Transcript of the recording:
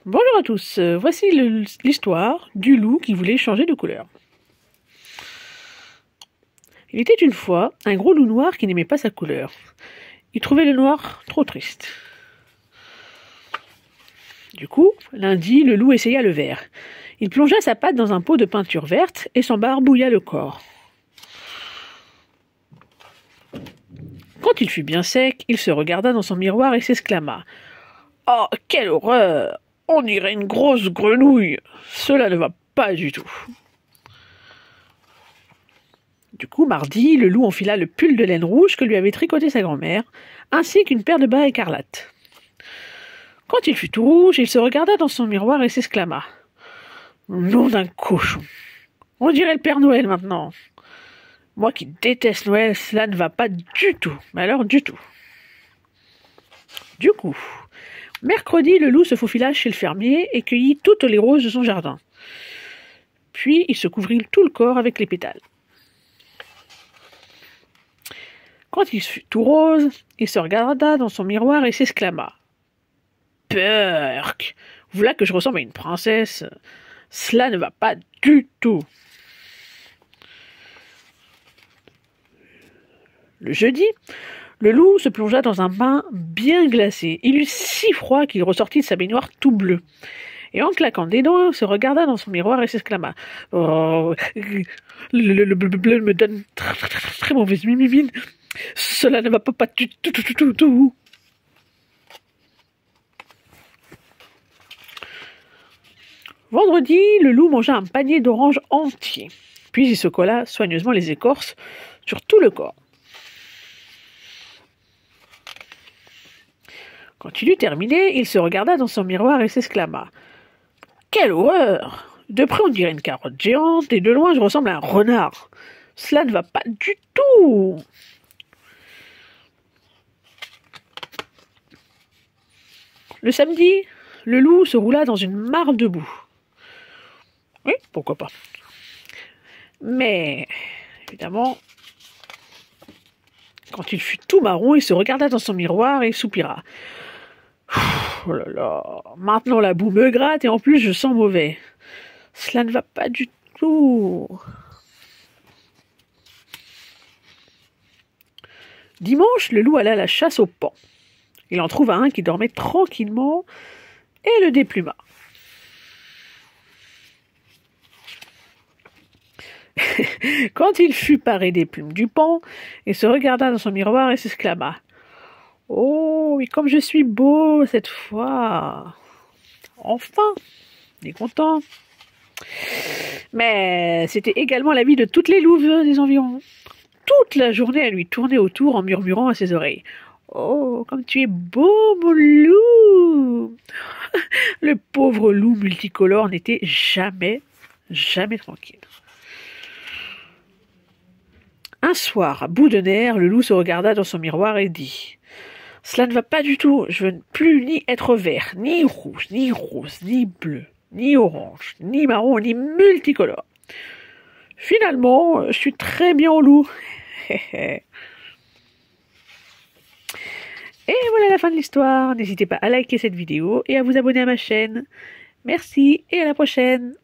Bonjour à tous, voici l'histoire du loup qui voulait changer de couleur. Il était une fois un gros loup noir qui n'aimait pas sa couleur. Il trouvait le noir trop triste. Du coup, lundi, le loup essaya le vert. Il plongea sa patte dans un pot de peinture verte et s'en barbouilla le corps. Quand il fut bien sec, il se regarda dans son miroir et s'exclama « Oh, quelle horreur! On dirait une grosse grenouille! Cela ne va pas du tout! » Du coup, mardi, le loup enfila le pull de laine rouge que lui avait tricoté sa grand-mère, ainsi qu'une paire de bas écarlates. Quand il fut tout rouge, il se regarda dans son miroir et s'exclama « Nom d'un cochon! On dirait le Père Noël maintenant! Moi qui déteste Noël, cela ne va pas du tout, mais alors du tout. » Du coup, mercredi, le loup se faufila chez le fermier et cueillit toutes les roses de son jardin. Puis il se couvrit tout le corps avec les pétales. Quand il fut tout rose, il se regarda dans son miroir et s'exclama « Purk! Voilà que je ressemble à une princesse. Cela ne va pas du tout. » Le jeudi, le loup se plongea dans un bain bien glacé. Il eut si froid qu'il ressortit de sa baignoire tout bleu. Et en claquant des dents, il se regarda dans son miroir et s'exclama « Oh, le bleu me donne très mauvaise mimine. Cela ne va pas du tout. » Vendredi, le loup mangea un panier d'oranges entier. Puis il se colla soigneusement les écorces sur tout le corps. Quand il eut terminé, il se regarda dans son miroir et s'exclama « Quelle horreur! De près on dirait une carotte géante et de loin je ressemble à un renard. Cela ne va pas du tout. » Le samedi, le loup se roula dans une mare de boue. Oui, pourquoi pas. Mais, évidemment, quand il fut tout marron, il se regarda dans son miroir et soupira. Oh là là, maintenant la boue me gratte et en plus je sens mauvais. Cela ne va pas du tout. Dimanche, le loup alla à la chasse aux paons. Il en trouva un qui dormait tranquillement et le dépluma. Quand il fut paré des plumes du paon, il se regarda dans son miroir et s'exclama « Oh, mais comme je suis beau cette fois! Enfin, il est content. » Mais c'était également l'avis de toutes les louves des environs. Toute la journée, elle lui tournait autour en murmurant à ses oreilles « Oh, comme tu es beau, mon loup !» Le pauvre loup multicolore n'était jamais tranquille. Un soir, à bout de nerfs, le loup se regarda dans son miroir et dit « Cela ne va pas du tout, je veux plus ni être vert, ni rouge, ni rose, ni bleu, ni orange, ni marron, ni multicolore. Finalement, je suis très bien au loup. » Et voilà la fin de l'histoire. N'hésitez pas à liker cette vidéo et à vous abonner à ma chaîne. Merci et à la prochaine.